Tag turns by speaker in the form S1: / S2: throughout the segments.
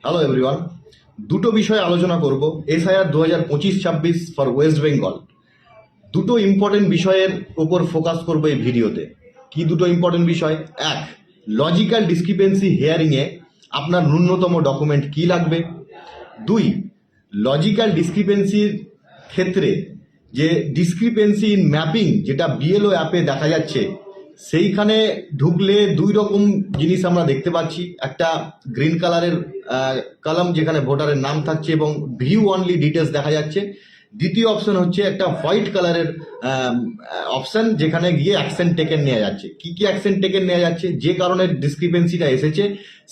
S1: Hello everyone, দুটো বিষয়ে আলোচনা করব। SIR 2025-26 for West Bengal. দুটো ইম্পর্টেন্ট বিষয়ের উপর ফোকাস করব এই ভিডিওতে। কি দুটো ইম্পর্টেন্ট বিষয়? এক, লজিক্যাল ডিসক্রিপেন্সি হিয়ারিংয়ে আপনার ন্যূনতম ডকুমেন্ট কি লাগবে। দুই, লজিক্যাল ডিসক্রিপেন্সির ক্ষেত্রে যে ডিসক্রিপেন্সি ইন ম্যাপিং যেটা বিএলও অ্যাপে দেখা যাচ্ছে, সেইখানে ঢুকলে দুই রকম জিনিস আমরা দেখতে পাচ্ছি। একটা গ্রিন কালারের কলাম যেখানে ভোটারের নাম থাকছে এবং ভিউ অনলি ডিটেলস দেখা যাচ্ছে। দ্বিতীয় অপশন হচ্ছে একটা হোয়াইট কালারের অপশন যেখানে গিয়ে অ্যাকশন টেকেন নেওয়া যাচ্ছে। কি কি অ্যাকশন টেকেন নেওয়া যাচ্ছে? যে কারণে ডিসক্রিপেন্সিটা এসেছে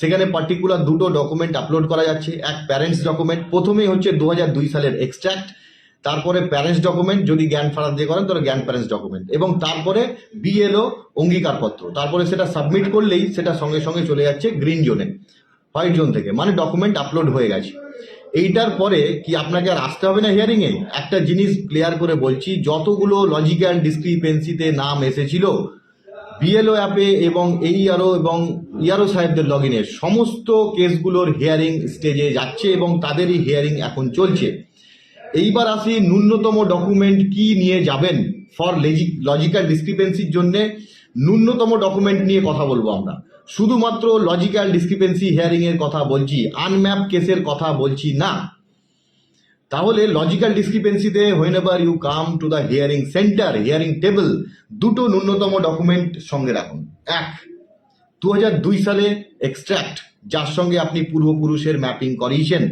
S1: সেখানে পার্টিকুলার দুটো ডকুমেন্ট আপলোড করা যাচ্ছে। এক, প্যারেন্টস ডকুমেন্ট, প্রথমেই হচ্ছে 2002 সালের এক্সট্রাক্ট, তারপরে প্যারেন্টস ডকুমেন্ট, যদি জ্ঞান ফাদার দিয়ে করেন তাহলে জ্ঞান প্যারেন্টস ডকুমেন্ট, এবং তারপরে বিএলও অঙ্গীকারপত্র। তারপরে সেটা সাবমিট করলেই সেটা সঙ্গে সঙ্গে চলে যাচ্ছে গ্রিন জোনে, হোয়াইট জোন থেকে, মানে ডকুমেন্ট আপলোড হয়ে গেছে। এইটার পরে কি আপনাকে আর আসতে হবে না হিয়ারিংয়ে? একটা জিনিস ক্লিয়ার করে বলছি, যতগুলো লজিক্যাল ডিসক্রিপেন্সিতে নাম এসেছিল বিএলও অ্যাপে এবং এইআরও এবং ইআরও সাহেবদের লগ ইনের, সমস্ত কেসগুলোর হিয়ারিং স্টেজে যাচ্ছে এবং তাদেরই হিয়ারিং এখন চলছে। এইবার আসি ন্যূনতম ডকুমেন্ট কি নিয়ে যাবেন ফর লজিক্যাল ডিসক্রিপেন্সির জন্য। ন্যূনতম ডকুমেন্ট নিয়ে কথা বলবো আমরা, শুধুমাত্র লজিক্যাল ডিসক্রিপেন্সি হিয়ারিং এর কথা বলছি, আনম্যাপ কেসের কথা বলছি না। তাহলে লজিক্যাল ডিসক্রিপেন্সিতে whenever you come to the hearing centre, hearing table, দুটো ন্যূনতম ডকুমেন্ট সঙ্গে রাখুন। এক, 2002 সালে এক্সট্রাক্ট, যার সঙ্গে আপনি পূর্বপুরুষের ম্যাপিং করিয়েছেন।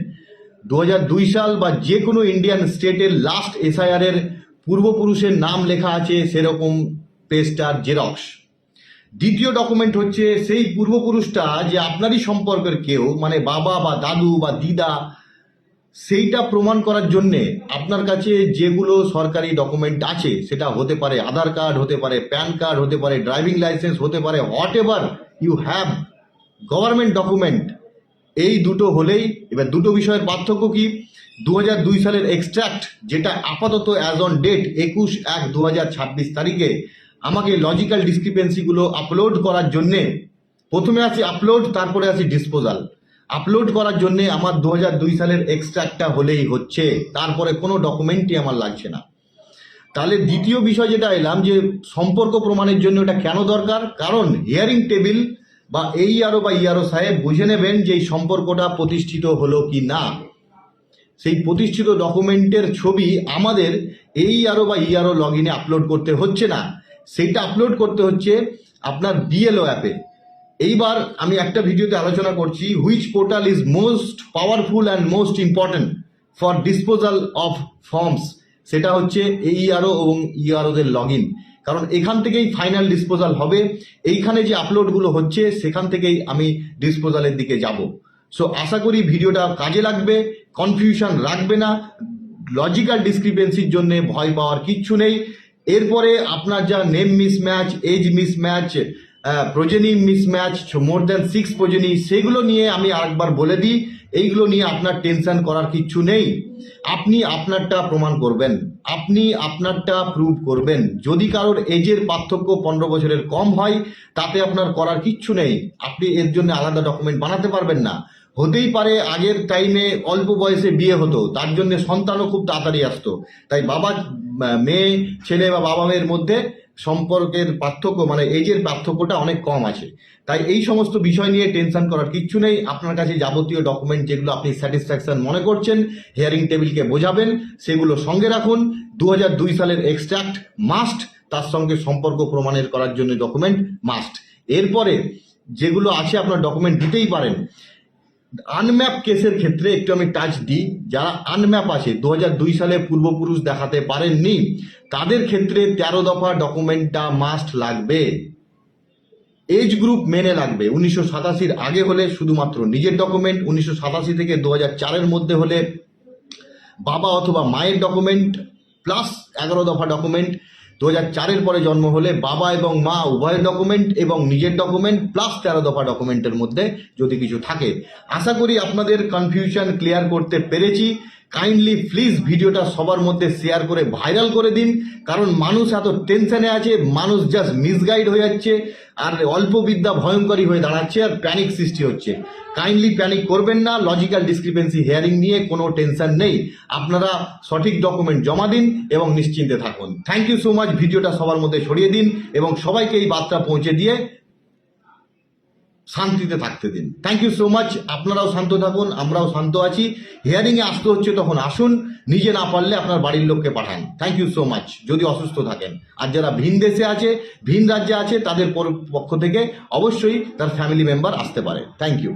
S1: 2002 সাল বা যে কোনো ইন্ডিয়ান স্টেটের লাস্ট এসআইআর এর পূর্বপুরুষের নাম লেখা আছে সেরকম পেজটার জেরক্স। দ্বিতীয় ডকুমেন্ট হচ্ছে সেই পূর্বপুরুষটা যে আপনারই সম্পর্কের কেউ, মানে বাবা বা দাদু বা দিদা, সেইটা প্রমাণ করার জন্যে আপনার কাছে যেগুলো সরকারি ডকুমেন্ট আছে, সেটা হতে পারে আধার কার্ড, হতে পারে প্যান কার্ড, হতে পারে ড্রাইভিং লাইসেন্স, হতে পারে whatever you have government document, এই দুটো হলেই। এবার দুটো বিষয়ের পার্থক্য কি? 2002 সালের এক্সট্রাক্ট, যেটা আপাতত অ্যাজ অন ডেট 21/1/2026 তারিখে আমাকে লজিক্যাল ডিসক্রিপেন্সিগুলো আপলোড করার জন্যে, প্রথমে আসি আপলোড, তারপরে আসি ডিসপোজাল। আপলোড করার জন্যে আমার 2002 সালের এক্সট্রাক্টটা হলেই হচ্ছে, তারপরে কোনো ডকুমেন্টই আমার লাগছে না। তাহলে দ্বিতীয় বিষয় যেটা এলাম, যে সম্পর্ক প্রমাণের জন্য এটা কেন দরকার? কারণ হিয়ারিং টেবিল বা এইআরও বা ইআরও সাহেব বুঝে নেবেন যে এই সম্পর্কটা প্রতিষ্ঠিত হলো কি না। সেই প্রতিষ্ঠিত ডকুমেন্টের ছবি আমাদের এইআরও বা ইআরও লগ ইনে আপলোড করতে হচ্ছে না, সেইটা আপলোড করতে হচ্ছে আপনার বিএলও অ্যাপে। এইবার আমি একটা ভিডিওতে আলোচনা করছি which portal is most powerful and most important for disposal of forms. সেটা হচ্ছে এইআরও এবং ইআরওদের লগ ইন, কারণ এখান থেকেই ফাইনাল ডিসপোজাল হবে। এইখানে যে আপলোডগুলো হচ্ছে সেখান থেকেই আমি ডিসপোজালের দিকে যাব। সো আশা করি ভিডিওটা কাজে লাগবে, কনফিউশন রাখবে না। লজিক্যাল ডিসক্রিপেন্সির জন্য ভয় পাওয়ার কিচ্ছু নেই। এরপরে আপনার যা name mismatch, age mismatch, progeny mismatch, more than 6 progeny, সেগুলো নিয়ে আমি আরেকবার বলে দিই, এইগুলো নিয়ে আপনার টেনশন করার কিচ্ছু নেই। আপনি আপনারটা প্রমাণ করবেন, আপনি আপনারটা প্রুভ করবেন। যদি কারোর এজের পার্থক্য 15 বছরের কম হয়, তাতে আপনার করার কিচ্ছু নেই, আপনি এর জন্য আলাদা ডকুমেন্ট বানাতে পারবেন না। হতেই পারে আগের টাইমে অল্প বয়সে বিয়ে হতো, তার জন্য সন্তানও খুব তাড়াতাড়ি আসতো, তাই বাবা মেয়ে, ছেলে বা বাবা মেয়ের মধ্যে সম্পর্কের পার্থক্য, মানে এজের পার্থক্যটা অনেক কম আছে। তাই এই সমস্ত বিষয় নিয়ে টেনশন করার কিচ্ছু নেই। আপনার কাছে যাবতীয় ডকুমেন্ট যেগুলো আপনি স্যাটিসফ্যাকশন মনে করছেন, হিয়ারিং টেবিলকে বোঝাবেন, সেগুলো সঙ্গে রাখুন। 2002 সালের এক্সট্রাক্ট মাস্ট, তার সঙ্গে সম্পর্ক প্রমাণের করার জন্য ডকুমেন্ট মাস্ট। এরপরে যেগুলো আছে আপনার ডকুমেন্ট দিতেই পারেন। আনম্যাপ কেসের ক্ষেত্রে একটু আমি টাচ দিই। যারা আনম্যাপ আছে, 2002 সালে পূর্বপুরুষ দেখাতে পারেননি, তাদের ক্ষেত্রে 13 দফা ডকুমেন্টটা মাস্ট লাগবে। এজ গ্রুপ মেনে লাগবে। 1987 আগে হলে শুধুমাত্র নিজের ডকুমেন্ট, 1987 থেকে 2004 মধ্যে হলে বাবা অথবা মায়ের ডকুমেন্ট প্লাস 11 দফা ডকুমেন্ট। 2004 পরে জন্ম হলে বাবা এবং মা উভয়ের ডকুমেন্ট এবং নিজের ডকুমেন্ট প্লাস 13 দফা ডকুমেন্টের মধ্যে যদি কিছু থাকে। আশা করি আপনাদের কনফিউশন ক্লিয়ার করতে পেরেছি। কাইন্ডলি প্লিজ ভিডিওটা সবার মধ্যে শেয়ার করে ভাইরাল করে দিন, কারণ মানুষ এত টেনশনে আছে, মানুষ জাস্ট মিসগাইড হয়ে যাচ্ছে, আর অল্প বিদ্যা ভয়ঙ্করী হয়ে দাঁড়াচ্ছে, আর প্যানিক সৃষ্টি হচ্ছে। কাইন্ডলি প্যানিক করবেন না, লজিক্যাল ডিসক্রিপেন্সি হিয়ারিং নিয়ে কোনো টেনশন নেই, আপনারা সঠিক ডকুমেন্ট জমা দিন এবং নিশ্চিন্তে থাকুন। থ্যাংক ইউ সো মাচ, ভিডিওটা সবার মধ্যে ছড়িয়ে দিন এবং সবাইকে এই বার্তা পৌঁছে দিয়ে শান্তিতে থাকতে দিন। থ্যাংক ইউ সো মাচ, আপনারাও শান্ত থাকুন, আমরাও শান্ত আছি। হিয়ারিংয়ে আসতে হচ্ছে তখন আসুন, নিজে না পারলে আপনার বাড়ির লোককে পাঠান। থ্যাংক ইউ সো মাচ, যদি অসুস্থ থাকেন। আর যারা ভিন দেশে আছে, ভিন রাজ্যে আছে, তাদের পক্ষ থেকে অবশ্যই তার ফ্যামিলি মেম্বার আসতে পারে। Thank you.